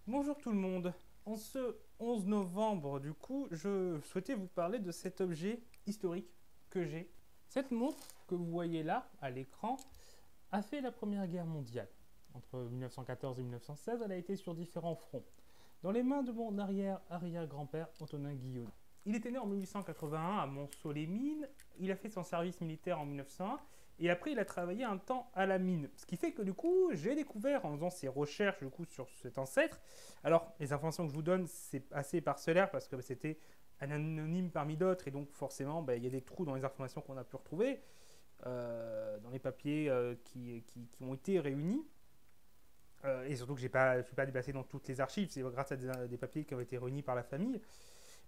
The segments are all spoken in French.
Bonjour tout le monde. En ce 11 novembre, du coup, je souhaitais vous parler de cet objet historique que j'ai. Cette montre que vous voyez là, à l'écran, a fait la Première Guerre mondiale. Entre 1914 et 1916, elle a été sur différents fronts. Dans les mains de mon arrière-arrière-grand-père, Antonin Guillaume. Il était né en 1881 à Montceau-les-Mines. Il a fait son service militaire en 1901 et après il a travaillé un temps à la mine. Ce qui fait que du coup j'ai découvert en faisant ces recherches du coup sur cet ancêtre. Alors les informations que je vous donne c'est assez parcellaire parce que c'était un anonyme parmi d'autres et donc forcément il y a des trous dans les informations qu'on a pu retrouver dans les papiers qui ont été réunis. Et surtout que je ne suis pas déplacé dans toutes les archives, c'est grâce à des papiers qui ont été réunis par la famille.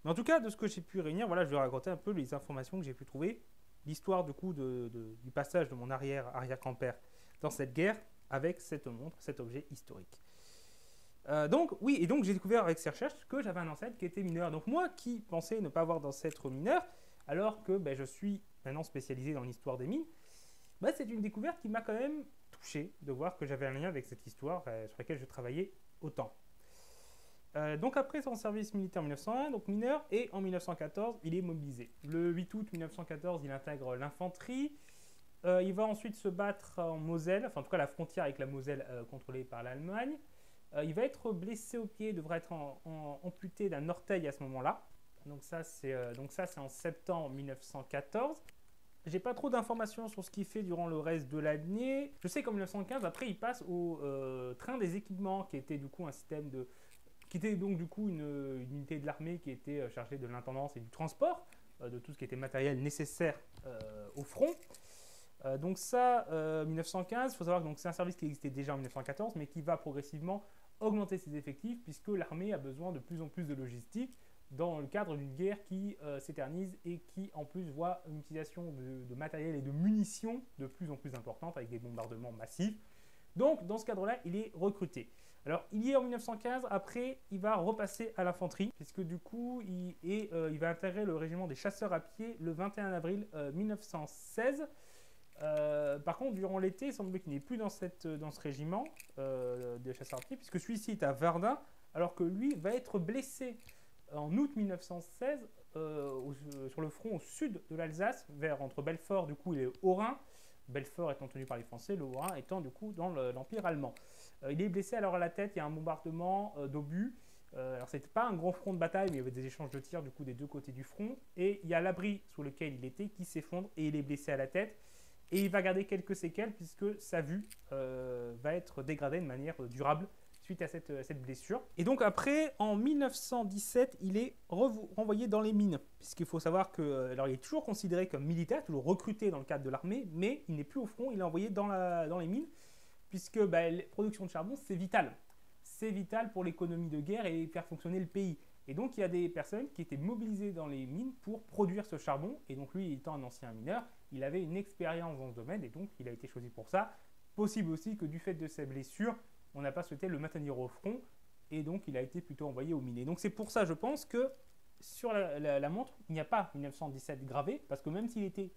Mais en tout cas, de ce que j'ai pu réunir, voilà, je vais raconter un peu les informations que j'ai pu trouver, l'histoire du coup du passage de mon arrière-arrière-grand-père dans cette guerre avec cette montre, cet objet historique. Donc oui, et donc j'ai découvert avec ces recherches que j'avais un ancêtre qui était mineur. Donc moi qui pensais ne pas avoir d'ancêtre mineur, alors que je suis maintenant spécialisé dans l'histoire des mines, c'est une découverte qui m'a quand même touché de voir que j'avais un lien avec cette histoire sur laquelle je travaillais autant. Donc après son service militaire en 1901, donc mineur, et en 1914, il est mobilisé. Le 8 août 1914, il intègre l'infanterie. Il va ensuite se battre en Moselle, enfin en tout cas la frontière avec la Moselle contrôlée par l'Allemagne. Il va être blessé au pied, devrait être amputé d'un orteil à ce moment-là. Donc ça c'est en septembre 1914. J'ai pas trop d'informations sur ce qu'il fait durant le reste de l'année. Je sais qu'en 1915, après, il passe au train des équipements, qui était du coup un système de qui était donc du coup une unité de l'armée qui était chargée de l'intendance et du transport de tout ce qui était matériel nécessaire au front. Donc ça, 1915, il faut savoir que c'est un service qui existait déjà en 1914, mais qui va progressivement augmenter ses effectifs puisque l'armée a besoin de plus en plus de logistique dans le cadre d'une guerre qui s'éternise et qui en plus voit une utilisation de matériel et de munitions de plus en plus importante avec des bombardements massifs. Donc dans ce cadre-là, il est recruté. Alors il y est en 1915, après il va repasser à l'infanterie, puisque du coup il va intégrer le régiment des chasseurs à pied le 21 avril 1916. Par contre, durant l'été, il semble qu'il n'est plus dans ce régiment des chasseurs à pied, puisque celui-ci est à Verdun, alors que lui va être blessé en août 1916 sur le front au sud de l'Alsace, entre Belfort du coup, et le Haut-Rhin. Belfort étant tenu par les Français, le Haut-Rhin étant du coup dans l'Empire allemand. Il est blessé alors à la tête, il y a un bombardement d'obus. Alors c'était pas un grand front de bataille, mais il y avait des échanges de tirs du coup des deux côtés du front. Et il y a l'abri sous lequel il était qui s'effondre et il est blessé à la tête. Et il va garder quelques séquelles puisque sa vue va être dégradée de manière durable suite à cette blessure. Et donc après, en 1917, il est renvoyé dans les mines. Puisqu'il faut savoir que, alors il est toujours considéré comme militaire, toujours recruté dans le cadre de l'armée, mais il n'est plus au front, il est envoyé dans les mines, puisque la production de charbon, c'est vital. C'est vital pour l'économie de guerre et faire fonctionner le pays. Et donc il y a des personnes qui étaient mobilisées dans les mines pour produire ce charbon. Et donc lui, étant un ancien mineur, il avait une expérience dans ce domaine et donc il a été choisi pour ça. Possible aussi que du fait de ses blessures, on n'a pas souhaité le maintenir au front et donc il a été plutôt envoyé aux mines. Et donc c'est pour ça, je pense, que sur la montre, il n'y a pas 1917 gravé, parce que même s'il était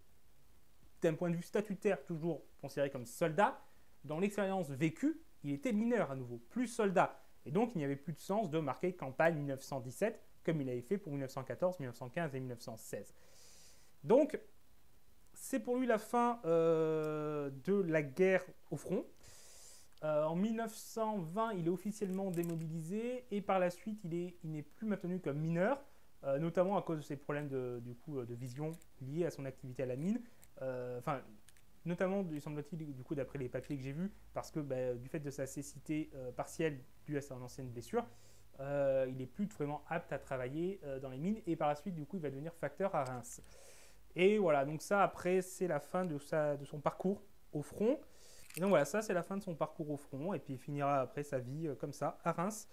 d'un point de vue statutaire toujours considéré comme soldat, dans l'expérience vécue, il était mineur à nouveau, plus soldat. Et donc il n'y avait plus de sens de marquer campagne 1917 comme il avait fait pour 1914, 1915 et 1916. Donc c'est pour lui la fin de la guerre au front. En 1920, il est officiellement démobilisé et par la suite, il n'est plus maintenu comme mineur, notamment à cause de ses problèmes de vision liés à son activité à la mine. Notamment, il semble-t-il, du coup, d'après les papiers que j'ai vus, parce que du fait de sa cécité partielle due à son ancienne blessure, il n'est plus vraiment apte à travailler dans les mines et par la suite, du coup, il va devenir facteur à Reims. Et voilà, donc ça, après, c'est la fin de son parcours au front. Et donc voilà, ça c'est la fin de son parcours au front, et puis il finira après sa vie comme ça, à Reims,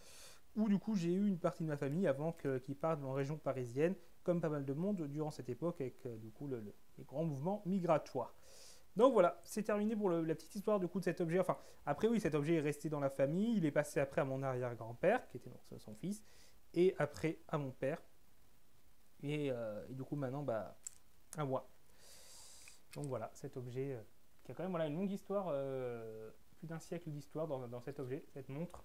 où du coup j'ai eu une partie de ma famille avant qu'il parte en région parisienne, comme pas mal de monde durant cette époque, avec du coup les grands mouvements migratoires. Donc voilà, c'est terminé pour la petite histoire du coup de cet objet. Enfin, après oui, cet objet est resté dans la famille, il est passé après à mon arrière-grand-père, qui était donc son fils, et après à mon père, et du coup maintenant, à moi. Donc voilà, cet objet qui a quand même une longue histoire, plus d'un siècle d'histoire dans cet objet, cette montre.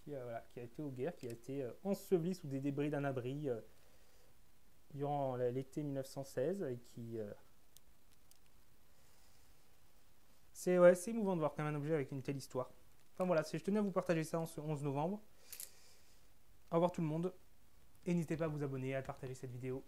voilà, qui a été aux guerres, qui a été enseveli sous des débris d'un abri durant l'été 1916 et qui... c'est émouvant de voir quand même un objet avec une telle histoire. Enfin voilà, je tenais à vous partager ça en ce 11 novembre. Au revoir tout le monde. Et n'hésitez pas à vous abonner et à partager cette vidéo.